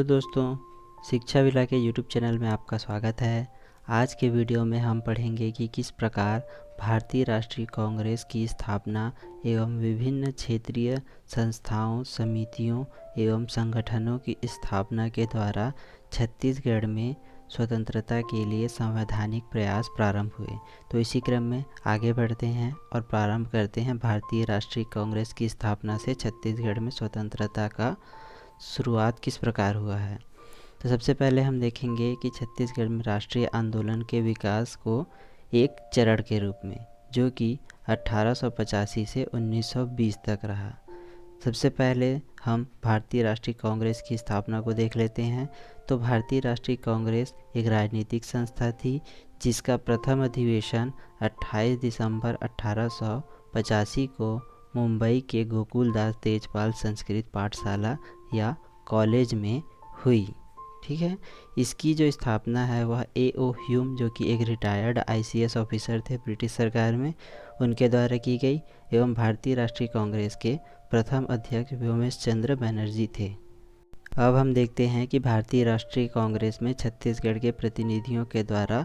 Hello दोस्तों, शिक्षा villa के यूट्यूब चैनल में आपका स्वागत है। आज के वीडियो में हम पढ़ेंगे कि किस प्रकार भारतीय राष्ट्रीय कांग्रेस की स्थापना एवं विभिन्न क्षेत्रीय संस्थाओं, समितियों एवं संगठनों की स्थापना के द्वारा छत्तीसगढ़ में स्वतंत्रता के लिए संवैधानिक प्रयास प्रारंभ हुए। तो इसी क्रम में आगे बढ़ते हैं और प्रारंभ करते हैं भारतीय राष्ट्रीय कांग्रेस की स्थापना से छत्तीसगढ़ में स्वतंत्रता का शुरुआत किस प्रकार हुआ है। तो सबसे पहले हम देखेंगे कि छत्तीसगढ़ में राष्ट्रीय आंदोलन के विकास को एक चरण के रूप में, जो कि 1885 से 1920 तक रहा। सबसे पहले हम भारतीय राष्ट्रीय कांग्रेस की स्थापना को देख लेते हैं। तो भारतीय राष्ट्रीय कांग्रेस एक राजनीतिक संस्था थी जिसका प्रथम अधिवेशन 28 दिसंबर 1885 को मुंबई के गोकुलदास तेजपाल संस्कृत पाठशाला या कॉलेज में हुई। ठीक है, इसकी जो स्थापना है वह A.O. ह्यूम, जो कि एक रिटायर्ड ICS ऑफिसर थे ब्रिटिश सरकार में, उनके द्वारा की गई एवं भारतीय राष्ट्रीय कांग्रेस के प्रथम अध्यक्ष व्योमेश चंद्र बनर्जी थे। अब हम देखते हैं कि भारतीय राष्ट्रीय कांग्रेस में छत्तीसगढ़ के प्रतिनिधियों के द्वारा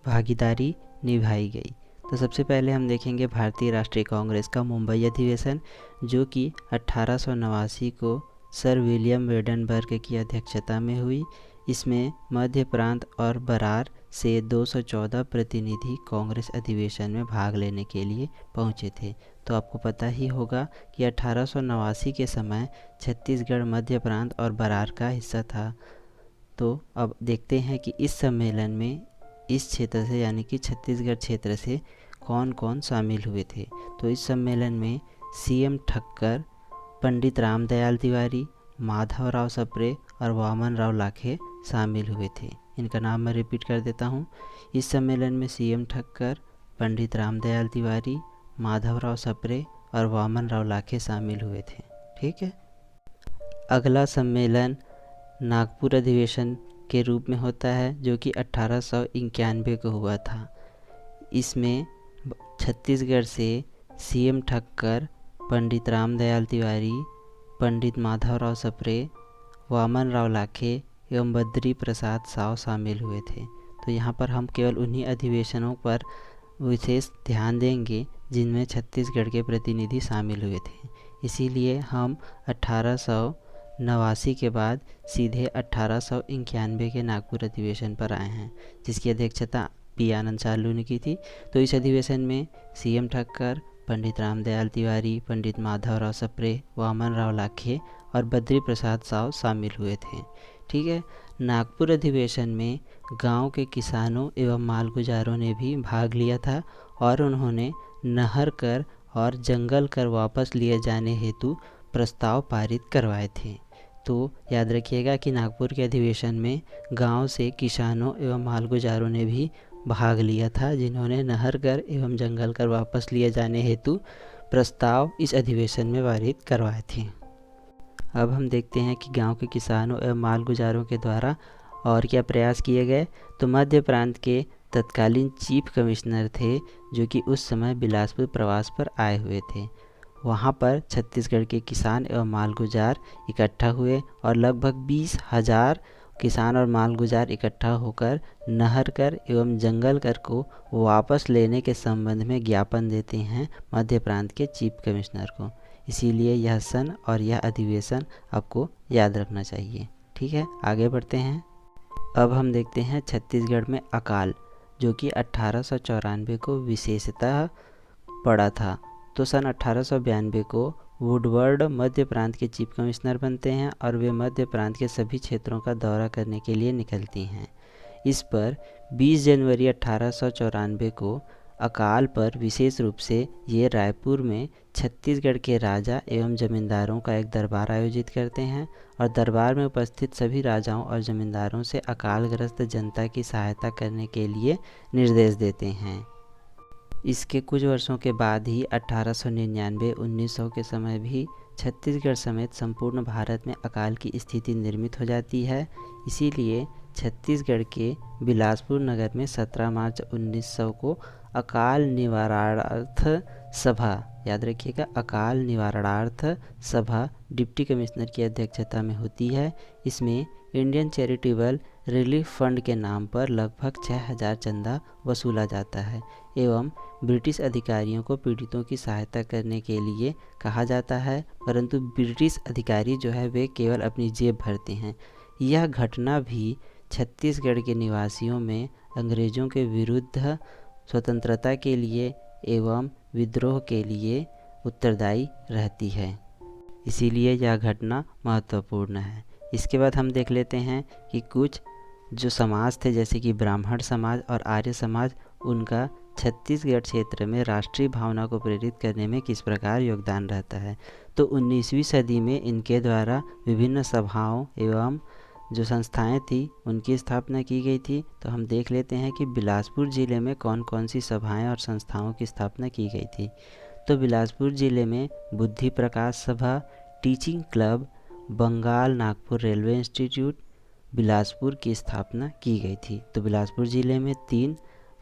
भागीदारी निभाई गई। तो सबसे पहले हम देखेंगे भारतीय राष्ट्रीय कांग्रेस का मुंबई अधिवेशन, जो कि 1889 को सर विलियम वेडनबर्ग की अध्यक्षता में हुई। इसमें मध्य प्रांत और बरार से 214 प्रतिनिधि कांग्रेस अधिवेशन में भाग लेने के लिए पहुंचे थे। तो आपको पता ही होगा कि 1889 के समय छत्तीसगढ़ मध्य प्रांत और बरार का हिस्सा था। तो अब देखते हैं कि इस सम्मेलन में इस क्षेत्र से यानी कि छत्तीसगढ़ क्षेत्र से कौन कौन शामिल हुए थे। तो इस सम्मेलन में CM ठक्कर, पंडित रामदयाल तिवारी, माधवराव सप्रे और वामन राव लाखे शामिल हुए थे। इनका नाम मैं रिपीट कर देता हूँ। इस सम्मेलन में CM ठक्कर, पंडित रामदयाल तिवारी, माधवराव सप्रे और वामन राव लाखे शामिल हुए थे। ठीक है, अगला सम्मेलन नागपुर अधिवेशन के रूप में होता है, जो कि 1891 को हुआ था। इसमें छत्तीसगढ़ से CM ठक्कर, पंडित रामदयाल तिवारी, पंडित माधवराव सप्रे, वामन राव लाखे एवं बद्री प्रसाद साव शामिल हुए थे। तो यहाँ पर हम केवल उन्हीं अधिवेशनों पर विशेष ध्यान देंगे जिनमें छत्तीसगढ़ के प्रतिनिधि शामिल हुए थे। इसीलिए हम 1889 के बाद सीधे 1891 के नागपुर अधिवेशन पर आए हैं, जिसकी अध्यक्षता P. आनंद चार्लू ने की थी। तो इस अधिवेशन में CM ठक्कर, पंडित रामदयाल तिवारी, पंडित माधवराव सप्रे, वामन राव लाखे और बद्री प्रसाद साव शामिल हुए थे। ठीक है, नागपुर अधिवेशन में गांव के किसानों एवं मालगुजारों ने भी भाग लिया था और उन्होंने नहर कर और जंगल कर वापस लिए जाने हेतु प्रस्ताव पारित करवाए थे। तो याद रखिएगा कि नागपुर के अधिवेशन में गांव से किसानों एवं मालगुजारों ने भी भाग लिया था, जिन्होंने नहर कर एवं जंगल कर वापस लिए जाने हेतु प्रस्ताव इस अधिवेशन में पारित करवाए थे। अब हम देखते हैं कि गांव के किसानों एवं मालगुजारों के द्वारा और क्या प्रयास किए गए। तो मध्य प्रांत के तत्कालीन चीफ कमिश्नर थे, जो कि उस समय बिलासपुर प्रवास पर आए हुए थे। वहां पर छत्तीसगढ़ के किसान एवं मालगुजार इकट्ठा हुए और लगभग 20,000 किसान और मालगुजार इकट्ठा होकर नहर कर एवं जंगल कर को वापस लेने के संबंध में ज्ञापन देते हैं मध्य प्रांत के चीफ कमिश्नर को। इसीलिए यह सन और यह अधिवेशन आपको याद रखना चाहिए। ठीक है, आगे बढ़ते हैं। अब हम देखते हैं छत्तीसगढ़ में अकाल, जो कि 1894 को विशेषतः पड़ा था। तो सन 1892 को वुडवर्ड मध्य प्रांत के चीफ कमिश्नर बनते हैं और वे मध्य प्रांत के सभी क्षेत्रों का दौरा करने के लिए निकलती हैं। इस पर 20 जनवरी 1894 को अकाल पर विशेष रूप से ये रायपुर में छत्तीसगढ़ के राजा एवं जमींदारों का एक दरबार आयोजित करते हैं और दरबार में उपस्थित सभी राजाओं और जमींदारों से अकालग्रस्त जनता की सहायता करने के लिए निर्देश देते हैं। इसके कुछ वर्षों के बाद ही 1899-1900 के समय भी छत्तीसगढ़ समेत संपूर्ण भारत में अकाल की स्थिति निर्मित हो जाती है। इसीलिए छत्तीसगढ़ के बिलासपुर नगर में 17 मार्च 1900 को अकाल निवारणार्थ सभा याद रखिएगा, अकाल निवारणार्थ सभा डिप्टी कमिश्नर की अध्यक्षता में होती है। इसमें इंडियन चैरिटेबल रिलीफ फंड के नाम पर लगभग 6000 चंदा वसूला जाता है एवं ब्रिटिश अधिकारियों को पीड़ितों की सहायता करने के लिए कहा जाता है, परंतु ब्रिटिश अधिकारी जो है वे केवल अपनी जेब भरते हैं। यह घटना भी छत्तीसगढ़ के निवासियों में अंग्रेज़ों के विरुद्ध स्वतंत्रता के लिए एवं विद्रोह के लिए उत्तरदायी रहती है, इसीलिए यह घटना महत्वपूर्ण है। इसके बाद हम देख लेते हैं कि कुछ जो समाज थे जैसे कि ब्राह्मण समाज और आर्य समाज, उनका छत्तीसगढ़ क्षेत्र में राष्ट्रीय भावना को प्रेरित करने में किस प्रकार योगदान रहता है। तो 19वीं सदी में इनके द्वारा विभिन्न सभाओं एवं जो संस्थाएं थी उनकी स्थापना की गई थी। तो हम देख लेते हैं कि बिलासपुर ज़िले में कौन कौन सी सभाएं और संस्थाओं की स्थापना की गई थी। तो बिलासपुर ज़िले में Buddhi Prakash Sabha, teaching club, Bengal Nagpur railway institute Bilaspur की स्थापना की गई थी। तो बिलासपुर ज़िले में 3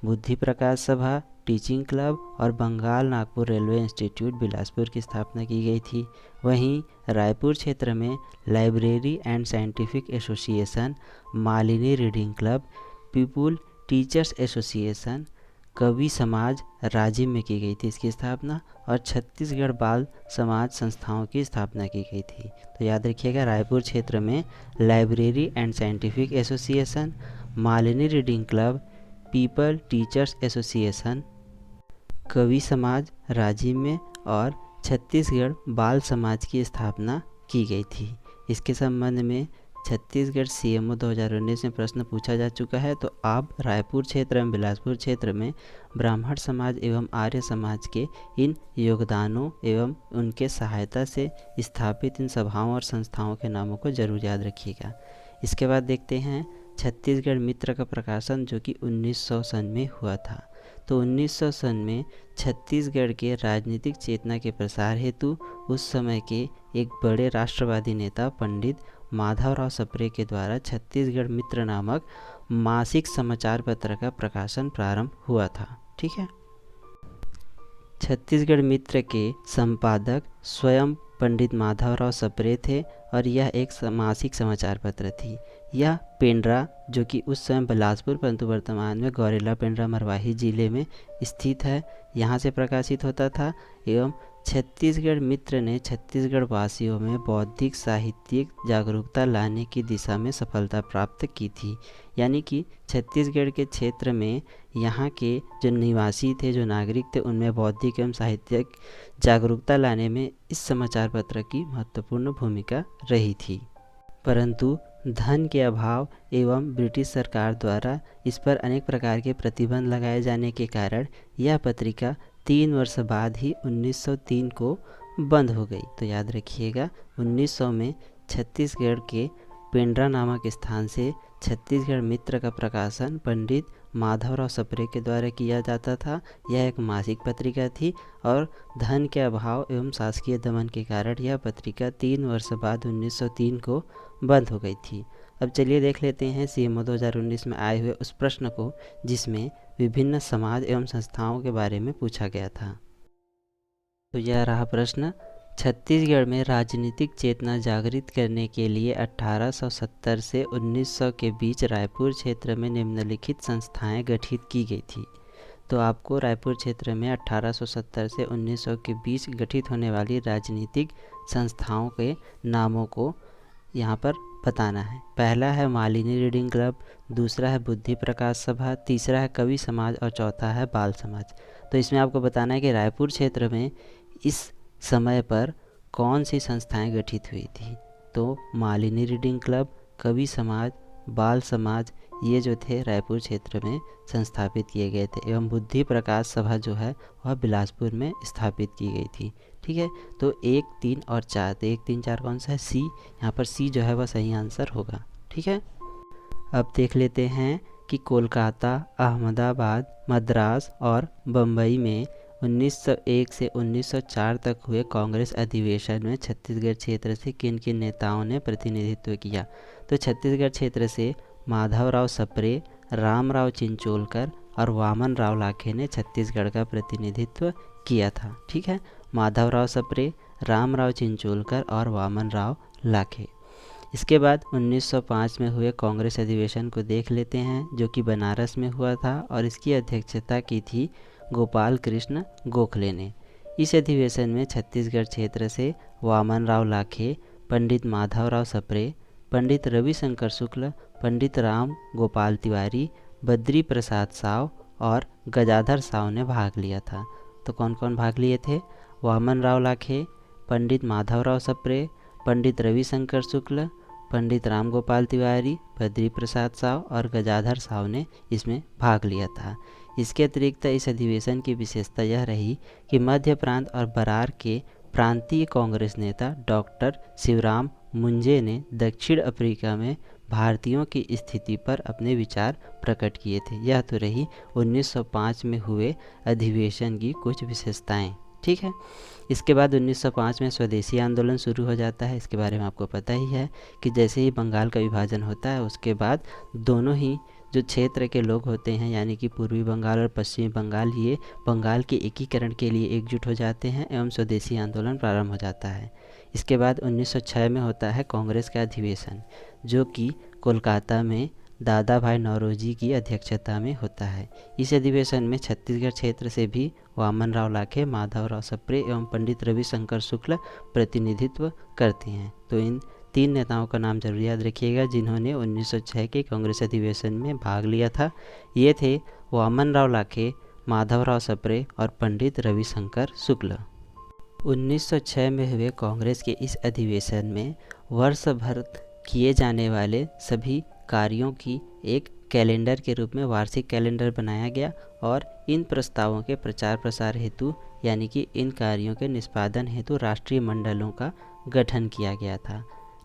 बुद्धि प्रकाश सभा, टीचिंग क्लब और बंगाल नागपुर रेलवे इंस्टीट्यूट बिलासपुर की स्थापना की गई थी। वहीं रायपुर क्षेत्र में library and scientific association, Malini reading club, people teachers association, कवि समाज राजिम में की गई थी इसकी स्थापना, और छत्तीसगढ़ बाल समाज संस्थाओं की स्थापना की गई थी। तो याद रखिएगा, रायपुर क्षेत्र में library and scientific association, Malini reading club, people teachers association, कवि समाज राजिम में और छत्तीसगढ़ बाल समाज की स्थापना की गई थी। इसके संबंध में छत्तीसगढ़ सीएमओ 2019 में प्रश्न पूछा जा चुका है। तो आप रायपुर क्षेत्र एवं बिलासपुर क्षेत्र में ब्राह्मण समाज एवं आर्य समाज के इन योगदानों एवं उनके सहायता से स्थापित इन सभाओं और संस्थाओं के नामों को जरूर याद रखिएगा। इसके बाद देखते हैं छत्तीसगढ़ मित्र का प्रकाशन जो कि 1900 सन में हुआ था। तो 1900 सन में छत्तीसगढ़ के राजनीतिक चेतना के प्रसार हेतु उस समय के एक बड़े राष्ट्रवादी नेता पंडित माधवराव सप्रे के द्वारा छत्तीसगढ़ मित्र नामक मासिक समाचार पत्र का प्रकाशन प्रारंभ हुआ था। ठीक है, छत्तीसगढ़ मित्र के संपादक स्वयं पंडित माधवराव सप्रे थे और यह एक मासिक समाचार पत्र थी। यह पेंड्रा जो कि उस समय बिलासपुर परंतु वर्तमान में गौरेला पेंड्रा मरवाही जिले में स्थित है, यहाँ से प्रकाशित होता था एवं छत्तीसगढ़ मित्र ने छत्तीसगढ़ वासियों में बौद्धिक साहित्यिक जागरूकता लाने की दिशा में सफलता प्राप्त की थी। यानी कि छत्तीसगढ़ के क्षेत्र में यहाँ के जो निवासी थे, जो नागरिक थे, उनमें बौद्धिक एवं साहित्यिक जागरूकता लाने में इस समाचार पत्र की महत्वपूर्ण भूमिका रही थी। परंतु धन के अभाव एवं ब्रिटिश सरकार द्वारा इस पर अनेक प्रकार के प्रतिबंध लगाए जाने के कारण यह पत्रिका 3 वर्ष बाद ही 1903 को बंद हो गई। तो याद रखिएगा, 1900 में छत्तीसगढ़ के पेंड्रा नामक स्थान से छत्तीसगढ़ मित्र का प्रकाशन पंडित माधवराव सप्रे के द्वारा किया जाता था। यह एक मासिक पत्रिका थी और धन के अभाव एवं शासकीय दमन के कारण यह पत्रिका 3 वर्ष बाद 1903 को बंद हो गई थी। अब चलिए देख लेते हैं सीएमओ 2019 में आए हुए उस प्रश्न को जिसमें विभिन्न समाज एवं संस्थाओं के बारे में पूछा गया था। तो यह रहा प्रश्न, छत्तीसगढ़ में राजनीतिक चेतना जागृत करने के लिए 1870 से 1900 के बीच रायपुर क्षेत्र में निम्नलिखित संस्थाएं गठित की गई थी। तो आपको रायपुर क्षेत्र में 1870 से 1900 के बीच गठित होने वाली राजनीतिक संस्थाओं के नामों को यहाँ पर बताना है। पहला है मालिनी रीडिंग क्लब, दूसरा है बुद्धि प्रकाश सभा, तीसरा है कवि समाज और चौथा है बाल समाज। तो इसमें आपको बताना है कि रायपुर क्षेत्र में इस समय पर कौन सी संस्थाएं गठित हुई थी। तो मालिनी रीडिंग क्लब, कवि समाज, बाल समाज, ये जो थे रायपुर क्षेत्र में संस्थापित किए गए थे एवं बुद्धि प्रकाश सभा जो है वह बिलासपुर में स्थापित की गई थी। ठीक है, तो 1, 3 और 4, तो 1, 3, 4 कौन सा है? सी। यहाँ पर सी जो है वह सही आंसर होगा। ठीक है, अब देख लेते हैं कि कोलकाता, अहमदाबाद, मद्रास और बम्बई में 1901 से 1904 तक हुए कांग्रेस अधिवेशन में छत्तीसगढ़ क्षेत्र से किन किन नेताओं ने प्रतिनिधित्व किया। तो छत्तीसगढ़ क्षेत्र से माधवराव सप्रे, रामराव चिंचोलकर और वामन राव लाखे ने छत्तीसगढ़ का प्रतिनिधित्व किया था। ठीक है, माधवराव सप्रे, रामराव चिंचोलकर और वामन राव लाखे। इसके बाद 1905 में हुए कांग्रेस अधिवेशन को देख लेते हैं, जो कि बनारस में हुआ था और इसकी अध्यक्षता की थी गोपाल कृष्ण गोखले ने। इस अधिवेशन में छत्तीसगढ़ क्षेत्र से वामन राव लाखे, पंडित माधवराव सप्रे, पंडित रविशंकर शुक्ल, पंडित राम गोपाल तिवारी, बद्री प्रसाद साव और गजाधर साव ने भाग लिया था। तो कौन कौन भाग लिए थे? वामन राव लाखे, पंडित माधवराव सप्रे, पंडित रविशंकर शुक्ल, पंडित राम गोपाल तिवारी, बद्री प्रसाद साव और गजाधर साव ने इसमें भाग लिया था। इसके अतिरिक्त इस अधिवेशन की विशेषता यह रही कि मध्य प्रांत और बरार के प्रांतीय कांग्रेस नेता डॉक्टर शिवराम मुंजे ने दक्षिण अफ्रीका में भारतीयों की स्थिति पर अपने विचार प्रकट किए थे। यह तो रही 1905 में हुए अधिवेशन की कुछ विशेषताएं। ठीक है। इसके बाद 1905 में स्वदेशी आंदोलन शुरू हो जाता है। इसके बारे में आपको पता ही है कि जैसे ही बंगाल का विभाजन होता है उसके बाद दोनों ही जो क्षेत्र के लोग होते हैं यानी कि पूर्वी बंगाल और पश्चिमी बंगाल, ये बंगाल के एकीकरण के लिए एकजुट हो जाते हैं एवं स्वदेशी आंदोलन प्रारंभ हो जाता है। इसके बाद 1906 में होता है कांग्रेस का अधिवेशन, जो कि कोलकाता में दादा भाई नौरोजी की अध्यक्षता में होता है। इस अधिवेशन में छत्तीसगढ़ क्षेत्र से भी वामन राव लाखे, माधवराव सप्रे एवं पंडित रविशंकर शुक्ल प्रतिनिधित्व करते हैं। तो इन 3 नेताओं का नाम जरूर याद रखिएगा जिन्होंने 1906 के कांग्रेस अधिवेशन में भाग लिया था। ये थे वामन राव लाखे, माधवराव सप्रे और पंडित रविशंकर शुक्ल। 1906 में हुए कांग्रेस के इस अधिवेशन में वर्ष भर किए जाने वाले सभी कार्यों की एक कैलेंडर के रूप में वार्षिक कैलेंडर बनाया गया और इन प्रस्तावों के प्रचार प्रसार हेतु यानी कि इन कार्यों के निष्पादन हेतु राष्ट्रीय मंडलों का गठन किया गया था।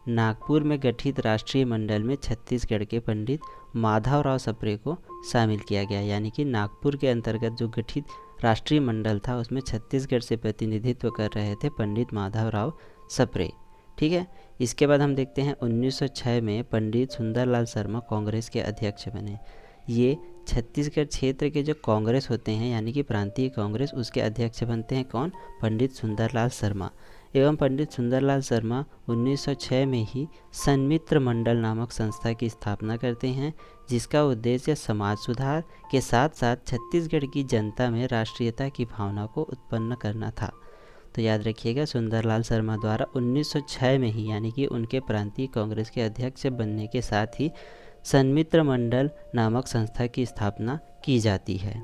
नागपुर में गठित राष्ट्रीय मंडल में छत्तीसगढ़ के पंडित माधवराव सप्रे को शामिल किया गया, यानी कि नागपुर के अंतर्गत जो गठित राष्ट्रीय मंडल था उसमें छत्तीसगढ़ से प्रतिनिधित्व कर रहे थे पंडित माधवराव सप्रे। ठीक है। इसके बाद हम देखते हैं 1906 में पंडित सुंदरलाल शर्मा कांग्रेस के अध्यक्ष बने। ये छत्तीसगढ़ क्षेत्र के जो कांग्रेस होते हैं यानी कि प्रांतीय कांग्रेस, उसके अध्यक्ष बनते हैं कौन? पंडित सुंदरलाल शर्मा। एवं पंडित सुंदरलाल शर्मा 1906 में ही सन्मित्र मंडल नामक संस्था की स्थापना करते हैं, जिसका उद्देश्य समाज सुधार के साथ साथ छत्तीसगढ़ की जनता में राष्ट्रीयता की भावना को उत्पन्न करना था। तो याद रखिएगा, सुंदरलाल शर्मा द्वारा 1906 में ही यानी कि उनके प्रांतीय कांग्रेस के अध्यक्ष बनने के साथ ही सन्मित्र मंडल नामक संस्था की स्थापना की जाती है।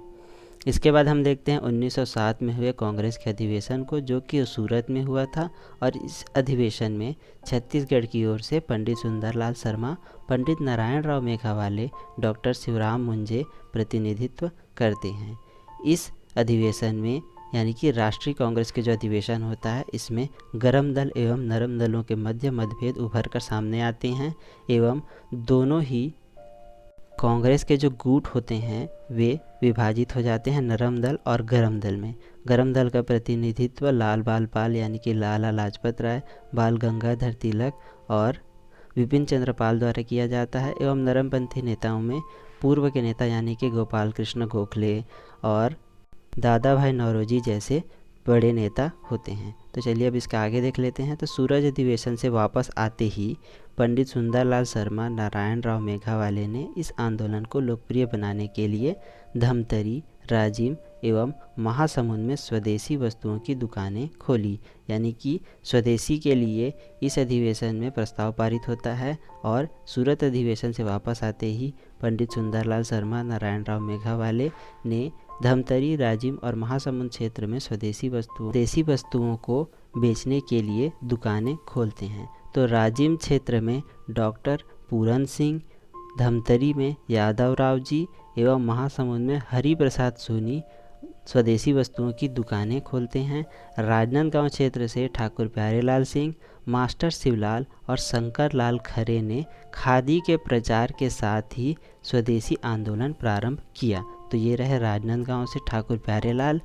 इसके बाद हम देखते हैं 1907 में हुए कांग्रेस के अधिवेशन को, जो कि सूरत में हुआ था और इस अधिवेशन में छत्तीसगढ़ की ओर से पंडित सुंदरलाल शर्मा, पंडित नारायण राव मेघावाले, डॉक्टर शिवराम मुंजे प्रतिनिधित्व करते हैं। इस अधिवेशन में यानी कि राष्ट्रीय कांग्रेस के जो अधिवेशन होता है इसमें गरम दल एवं नरम दलों के मध्य मतभेद उभर कर सामने आते हैं एवं दोनों ही कांग्रेस के जो गुट होते हैं वे विभाजित हो जाते हैं नरम दल और गरम दल में। गरम दल का प्रतिनिधित्व लाल बाल पाल यानी कि लाला लाजपत राय, बाल गंगाधर तिलक और विपिन चंद्र पाल द्वारा किया जाता है एवं नरमपंथी नेताओं में पूर्व के नेता यानी कि गोपाल कृष्ण गोखले और दादा भाई नौरोजी जैसे बड़े नेता होते हैं। तो चलिए अब इसका आगे देख लेते हैं। तो सूरज अधिवेशन से वापस आते ही पंडित सुंदरलाल शर्मा, नारायण राव मेघावाले ने इस आंदोलन को लोकप्रिय बनाने के लिए धमतरी, राजिम एवं महासमुंद में स्वदेशी वस्तुओं की दुकानें खोली, यानी कि स्वदेशी के लिए इस अधिवेशन में प्रस्ताव पारित होता है और सूरत अधिवेशन से वापस आते ही पंडित सुंदरलाल शर्मा, नारायण राव मेघावाले ने धमतरी, राजिम और महासमुंद क्षेत्र में स्वदेशी वस्तुओं को बेचने के लिए दुकानें खोलते हैं। तो राजिम क्षेत्र में डॉक्टर पूरन सिंह, धमतरी में यादव राव जी एवं महासमुंद में हरि प्रसाद सोनी स्वदेशी वस्तुओं की दुकानें खोलते हैं। राजनांदगांव क्षेत्र से ठाकुर प्यारेलाल सिंह, मास्टर शिवलाल और शंकर लाल खरे ने खादी के प्रचार के साथ ही स्वदेशी आंदोलन प्रारंभ किया। तो ये रहे राजनांदगांव से ठाकुर प्यारेलाल,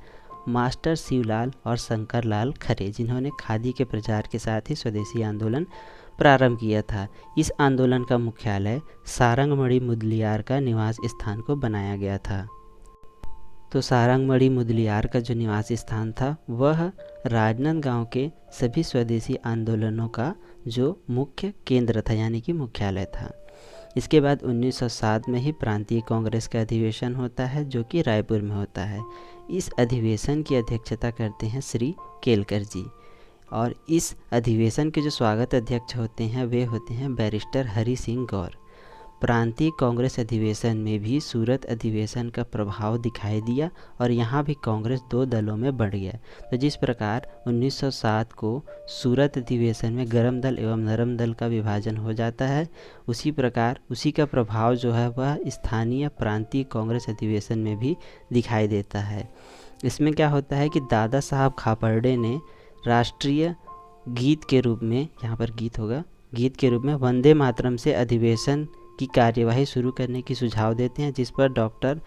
मास्टर शिवलाल और शंकर लाल खरे, जिन्होंने खादी के प्रचार के साथ ही स्वदेशी आंदोलन प्रारंभ किया था। इस आंदोलन का मुख्यालय सारंगमणि मुदलियार का निवास स्थान को बनाया गया था। तो सारंगमणि मुदलियार का जो निवास स्थान था वह राजनांदगांव के सभी स्वदेशी आंदोलनों का जो मुख्य केंद्र था, यानी कि मुख्यालय था। इसके बाद 1907 में ही प्रांतीय कांग्रेस का अधिवेशन होता है जो कि रायपुर में होता है। इस अधिवेशन की अध्यक्षता करते हैं श्री केलकर जी, और इस अधिवेशन के जो स्वागत अध्यक्ष होते हैं वे होते हैं बैरिस्टर हरि सिंह गौर। प्रांतीय कांग्रेस अधिवेशन में भी सूरत अधिवेशन का प्रभाव दिखाई दिया और यहाँ भी कांग्रेस दो दलों में बढ़ गया। तो जिस प्रकार 1907 को सूरत अधिवेशन में गरम दल एवं नरम दल का विभाजन हो जाता है, उसी प्रकार उसी का प्रभाव जो है वह स्थानीय प्रांतीय कांग्रेस अधिवेशन में भी दिखाई देता है। इसमें क्या होता है कि दादा साहब खापर्डे ने राष्ट्रीय गीत के रूप में, यहाँ पर गीत होगा, गीत के रूप में वंदे मातरम से अधिवेशन की कार्यवाही शुरू करने की सुझाव देते हैं, जिस पर डॉक्टर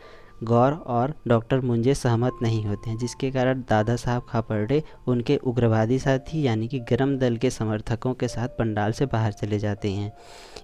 गौर और डॉक्टर मुंजे सहमत नहीं होते हैं, जिसके कारण दादा साहब खापर्डे उनके उग्रवादी साथी यानी कि गरम दल के समर्थकों के साथ पंडाल से बाहर चले जाते हैं।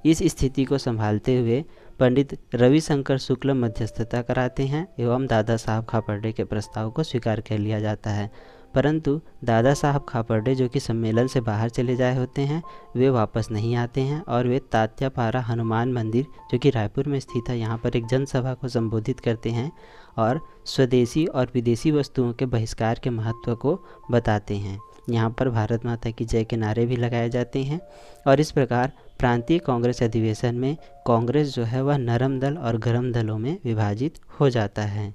इस स्थिति को संभालते हुए पंडित रविशंकर शुक्ल मध्यस्थता कराते हैं एवं दादा साहब खापर्डे के प्रस्ताव को स्वीकार कर लिया जाता है। परंतु दादा साहब खापर्डे जो कि सम्मेलन से बाहर चले जाए होते हैं वे वापस नहीं आते हैं और वे तात्यापारा हनुमान मंदिर जो कि रायपुर में स्थित है यहाँ पर एक जनसभा को संबोधित करते हैं और स्वदेशी और विदेशी वस्तुओं के बहिष्कार के महत्व को बताते हैं। यहाँ पर भारत माता की जय के नारे भी लगाए जाते हैं और इस प्रकार प्रांतीय कांग्रेस अधिवेशन में कांग्रेस जो है वह नरम दल और गरम दलों में विभाजित हो जाता है।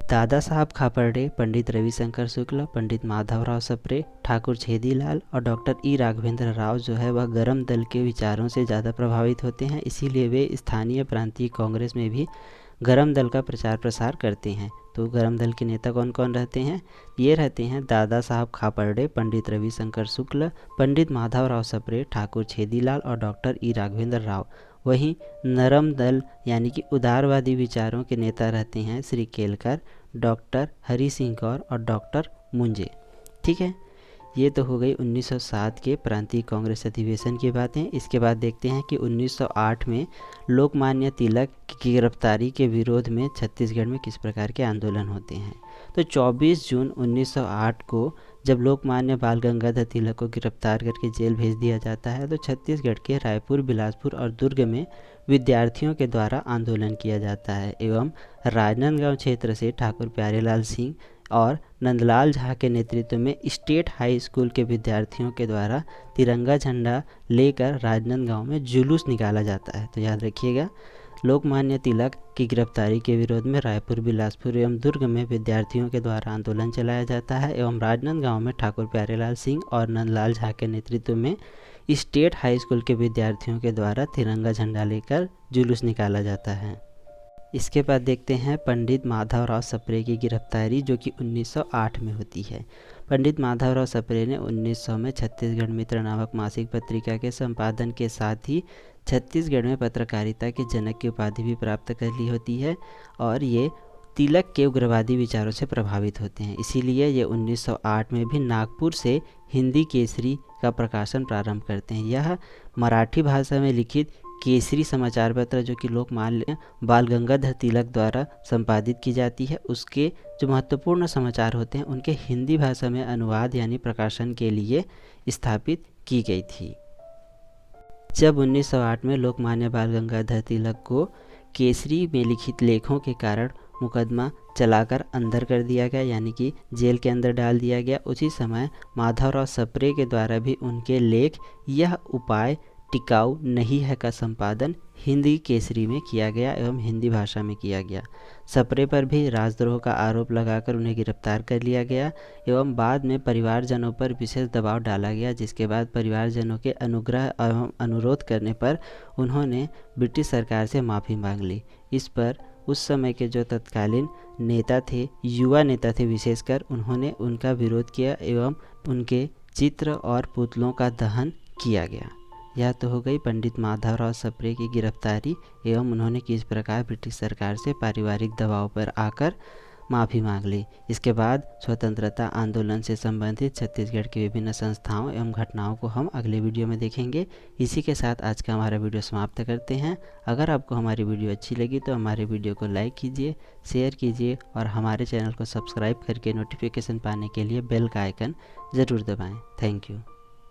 दादा साहब खापर्डे, पंडित रविशंकर शुक्ल, पंडित माधवराव सप्रे, ठाकुर छेदीलाल और डॉक्टर ई राघवेंद्र राव जो है वह गरम दल के विचारों से ज़्यादा प्रभावित होते हैं, इसीलिए वे स्थानीय प्रांतीय कांग्रेस में भी गरम दल का प्रचार प्रसार करते हैं। तो गरम दल के नेता कौन कौन रहते हैं? ये रहते हैं दादा साहब खापर्डे, पंडित रविशंकर शुक्ल, पंडित माधवराव सप्रे, ठाकुर छेदीलाल और डॉक्टर ई राघवेंद्र राव। वहीं नरम दल यानी कि उदारवादी विचारों के नेता रहते हैं श्री केलकर, डॉक्टर हरि सिंह गौर और डॉक्टर मुंजे। ठीक है, ये तो हो गई 1907 के प्रांतीय कांग्रेस अधिवेशन की बातें। इसके बाद देखते हैं कि 1908 में लोकमान्य तिलक की गिरफ्तारी के विरोध में छत्तीसगढ़ में किस प्रकार के आंदोलन होते हैं। तो 24 जून 1908 को जब लोकमान्य बाल गंगाधर तिलक को गिरफ्तार करके जेल भेज दिया जाता है तो छत्तीसगढ़ के रायपुर, बिलासपुर और दुर्ग में विद्यार्थियों के द्वारा आंदोलन किया जाता है एवं राजनांदगांव क्षेत्र से ठाकुर प्यारेलाल सिंह और नंदलाल झा के नेतृत्व में स्टेट हाई स्कूल के विद्यार्थियों के द्वारा तिरंगा झंडा लेकर राजनांदगांव में जुलूस निकाला जाता है। तो याद रखिएगा, लोकमान्य तिलक की गिरफ्तारी के विरोध में रायपुर, बिलासपुर एवं दुर्ग में विद्यार्थियों के द्वारा आंदोलन चलाया जाता है एवं राजनांदगांव में ठाकुर प्यारेलाल सिंह और नंदलाल झा के नेतृत्व में स्टेट हाई स्कूल के विद्यार्थियों के द्वारा तिरंगा झंडा लेकर जुलूस निकाला जाता है। इसके बाद देखते हैं पंडित माधवराव सप्रे की गिरफ्तारी जो कि 1908 में होती है। पंडित माधवराव सप्रे ने 1900 में छत्तीसगढ़ मित्र नामक मासिक पत्रिका के संपादन के साथ ही छत्तीसगढ़ में पत्रकारिता के जनक की उपाधि भी प्राप्त कर ली होती है और ये तिलक के उग्रवादी विचारों से प्रभावित होते हैं। इसीलिए ये 1908 में भी नागपुर से हिंदी केसरी का प्रकाशन प्रारंभ करते हैं। यह मराठी भाषा में लिखित केसरी समाचार पत्र जो कि लोकमान्य बाल गंगाधर तिलक द्वारा संपादित की जाती है, उसके जो महत्वपूर्ण समाचार होते हैं उनके हिंदी भाषा में अनुवाद यानी प्रकाशन के लिए स्थापित की गई थी। जब 1908 में लोकमान्य बाल गंगाधर तिलक को केसरी में लिखित लेखों के कारण मुकदमा चलाकर अंदर कर दिया गया यानी कि जेल के अंदर डाल दिया गया, उसी समय माधवराव सप्रे के द्वारा भी उनके लेख यह उपाय टिकाऊ नहीं है का संपादन हिंदी केसरी में किया गया एवं हिंदी भाषा में किया गया। सप्रे पर भी राजद्रोह का आरोप लगाकर उन्हें गिरफ्तार कर लिया गया एवं बाद में परिवारजनों पर विशेष दबाव डाला गया, जिसके बाद परिवारजनों के अनुग्रह एवं अनुरोध करने पर उन्होंने ब्रिटिश सरकार से माफ़ी मांग ली। इस पर उस समय के जो तत्कालीन नेता थे, युवा नेता थे विशेषकर, उन्होंने उनका विरोध किया एवं उनके चित्र और पुतलों का दहन किया गया। यह तो हो गई पंडित माधवराव सप्रे की गिरफ्तारी एवं उन्होंने किस प्रकार ब्रिटिश सरकार से पारिवारिक दबाव पर आकर माफ़ी मांग ली। इसके बाद स्वतंत्रता आंदोलन से संबंधित छत्तीसगढ़ की विभिन्न संस्थाओं एवं घटनाओं को हम अगले वीडियो में देखेंगे। इसी के साथ आज का हमारा वीडियो समाप्त करते हैं। अगर आपको हमारी वीडियो अच्छी लगी तो हमारे वीडियो को लाइक कीजिए, शेयर कीजिए और हमारे चैनल को सब्सक्राइब करके नोटिफिकेशन पाने के लिए बेल का आइकन ज़रूर दबाएँ। Thank you.